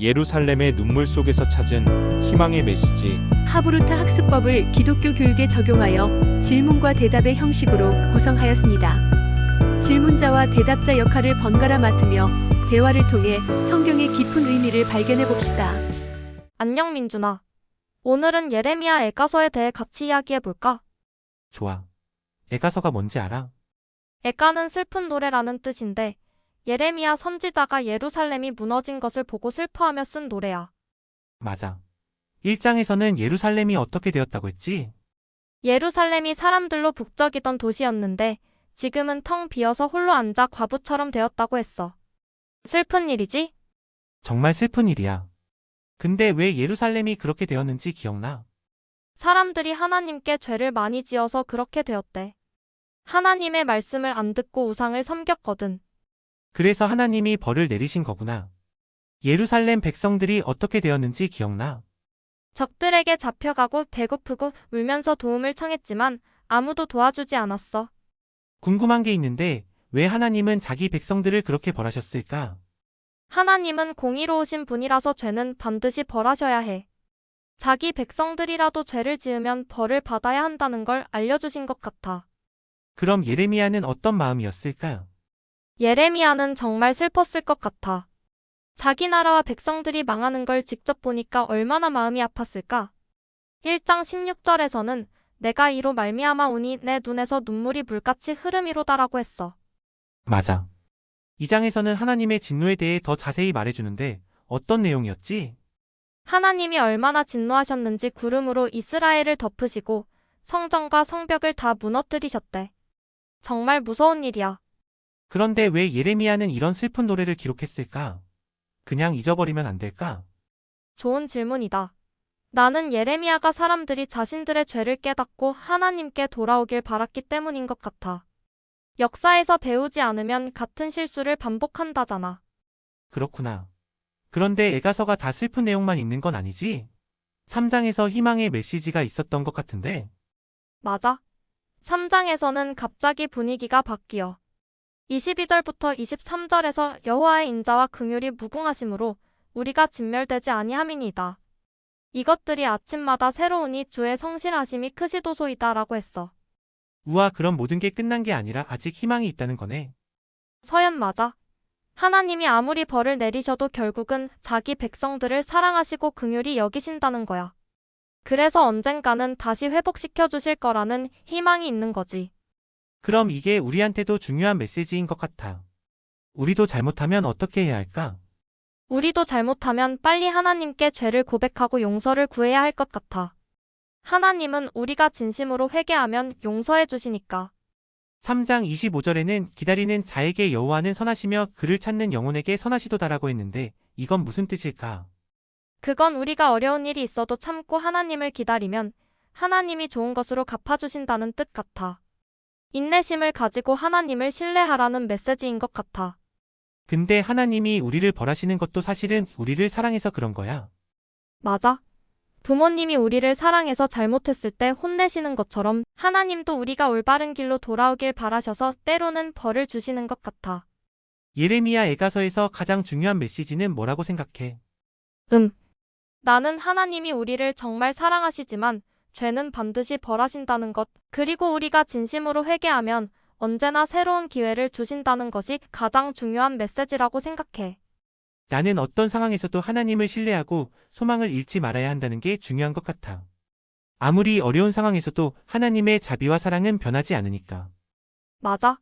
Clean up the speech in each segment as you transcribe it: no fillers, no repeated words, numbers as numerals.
예루살렘의 눈물 속에서 찾은 희망의 메시지. 하브루타 학습법을 기독교 교육에 적용하여 질문과 대답의 형식으로 구성하였습니다. 질문자와 대답자 역할을 번갈아 맡으며 대화를 통해 성경의 깊은 의미를 발견해 봅시다. 안녕 민준아. 오늘은 예레미야 애가서에 대해 같이 이야기해볼까? 좋아. 애가서가 뭔지 알아? 애가는 슬픈 노래라는 뜻인데 예레미야 선지자가 예루살렘이 무너진 것을 보고 슬퍼하며 쓴 노래야. 맞아. 1장에서는 예루살렘이 어떻게 되었다고 했지? 예루살렘이 사람들로 북적이던 도시였는데 지금은 텅 비어서 홀로 앉아 과부처럼 되었다고 했어. 슬픈 일이지? 정말 슬픈 일이야. 근데 왜 예루살렘이 그렇게 되었는지 기억나? 사람들이 하나님께 죄를 많이 지어서 그렇게 되었대. 하나님의 말씀을 안 듣고 우상을 섬겼거든. 그래서 하나님이 벌을 내리신 거구나. 예루살렘 백성들이 어떻게 되었는지 기억나? 적들에게 잡혀가고 배고프고 울면서 도움을 청했지만 아무도 도와주지 않았어. 궁금한 게 있는데 왜 하나님은 자기 백성들을 그렇게 벌하셨을까? 하나님은 공의로우신 분이라서 죄는 반드시 벌하셔야 해. 자기 백성들이라도 죄를 지으면 벌을 받아야 한다는 걸 알려주신 것 같아. 그럼 예레미야는 어떤 마음이었을까? 예레미야는 정말 슬펐을 것 같아. 자기 나라와 백성들이 망하는 걸 직접 보니까 얼마나 마음이 아팠을까? 1장 16절에서는 내가 이로 말미암아 우니 내 눈에서 눈물이 물같이 흐름이로다라고 했어. 맞아. 2장에서는 하나님의 진노에 대해 더 자세히 말해주는데 어떤 내용이었지? 하나님이 얼마나 진노하셨는지 구름으로 이스라엘을 덮으시고 성전과 성벽을 다 무너뜨리셨대. 정말 무서운 일이야. 그런데 왜 예레미야는 이런 슬픈 노래를 기록했을까? 그냥 잊어버리면 안 될까? 좋은 질문이다. 나는 예레미야가 사람들이 자신들의 죄를 깨닫고 하나님께 돌아오길 바랐기 때문인 것 같아. 역사에서 배우지 않으면 같은 실수를 반복한다잖아. 그렇구나. 그런데 애가서가 다 슬픈 내용만 있는 건 아니지? 3장에서 희망의 메시지가 있었던 것 같은데? 맞아. 3장에서는 갑자기 분위기가 바뀌어. 22절부터 23절에서 여호와의 인자와 긍휼이 무궁하심으로 우리가 진멸되지 아니함이니이다. 이것들이 아침마다 새로우니 주의 성실하심이 크시도소이다라고 했어. 우와, 그럼 모든 게 끝난 게 아니라 아직 희망이 있다는 거네. 서연 맞아. 하나님이 아무리 벌을 내리셔도 결국은 자기 백성들을 사랑하시고 긍휼히 여기신다는 거야. 그래서 언젠가는 다시 회복시켜 주실 거라는 희망이 있는 거지. 그럼 이게 우리한테도 중요한 메시지인 것 같아. 우리도 잘못하면 어떻게 해야 할까? 우리도 잘못하면 빨리 하나님께 죄를 고백하고 용서를 구해야 할 것 같아. 하나님은 우리가 진심으로 회개하면 용서해 주시니까. 3장 25절에는 기다리는 자에게 여호와는 선하시며 그를 찾는 영혼에게 선하시도다라고 했는데 이건 무슨 뜻일까? 그건 우리가 어려운 일이 있어도 참고 하나님을 기다리면 하나님이 좋은 것으로 갚아주신다는 뜻 같아. 인내심을 가지고 하나님을 신뢰하라는 메시지인 것 같아. 근데 하나님이 우리를 벌하시는 것도 사실은 우리를 사랑해서 그런 거야. 맞아. 부모님이 우리를 사랑해서 잘못했을 때 혼내시는 것처럼 하나님도 우리가 올바른 길로 돌아오길 바라셔서 때로는 벌을 주시는 것 같아. 예레미야 애가서에서 가장 중요한 메시지는 뭐라고 생각해? 나는 하나님이 우리를 정말 사랑하시지만 죄는 반드시 벌하신다는 것, 그리고 우리가 진심으로 회개하면 언제나 새로운 기회를 주신다는 것이 가장 중요한 메시지라고 생각해. 나는 어떤 상황에서도 하나님을 신뢰하고 소망을 잃지 말아야 한다는 게 중요한 것 같아. 아무리 어려운 상황에서도 하나님의 자비와 사랑은 변하지 않으니까. 맞아.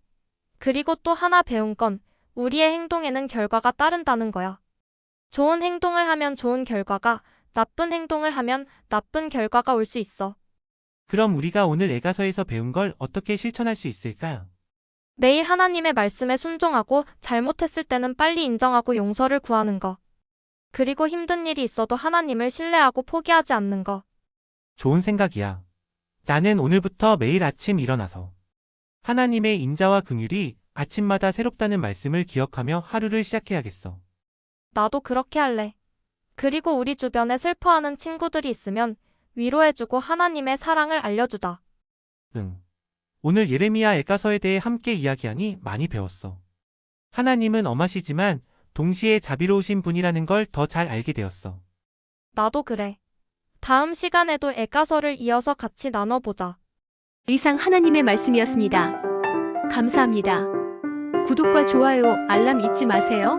그리고 또 하나 배운 건 우리의 행동에는 결과가 따른다는 거야. 좋은 행동을 하면 좋은 결과가, 나쁜 행동을 하면 나쁜 결과가 올 수 있어. 그럼 우리가 오늘 애가서에서 배운 걸 어떻게 실천할 수 있을까? 매일 하나님의 말씀에 순종하고 잘못했을 때는 빨리 인정하고 용서를 구하는 거. 그리고 힘든 일이 있어도 하나님을 신뢰하고 포기하지 않는 거. 좋은 생각이야. 나는 오늘부터 매일 아침 일어나서 하나님의 인자와 긍휼이 아침마다 새롭다는 말씀을 기억하며 하루를 시작해야겠어. 나도 그렇게 할래. 그리고 우리 주변에 슬퍼하는 친구들이 있으면 위로해주고 하나님의 사랑을 알려주자. 응. 오늘 예레미야 애가서에 대해 함께 이야기하니 많이 배웠어. 하나님은 엄하시지만 동시에 자비로우신 분이라는 걸 더 잘 알게 되었어. 나도 그래. 다음 시간에도 애가서를 이어서 같이 나눠보자. 이상 하나님의 말씀이었습니다. 감사합니다. 구독과 좋아요, 알람 잊지 마세요.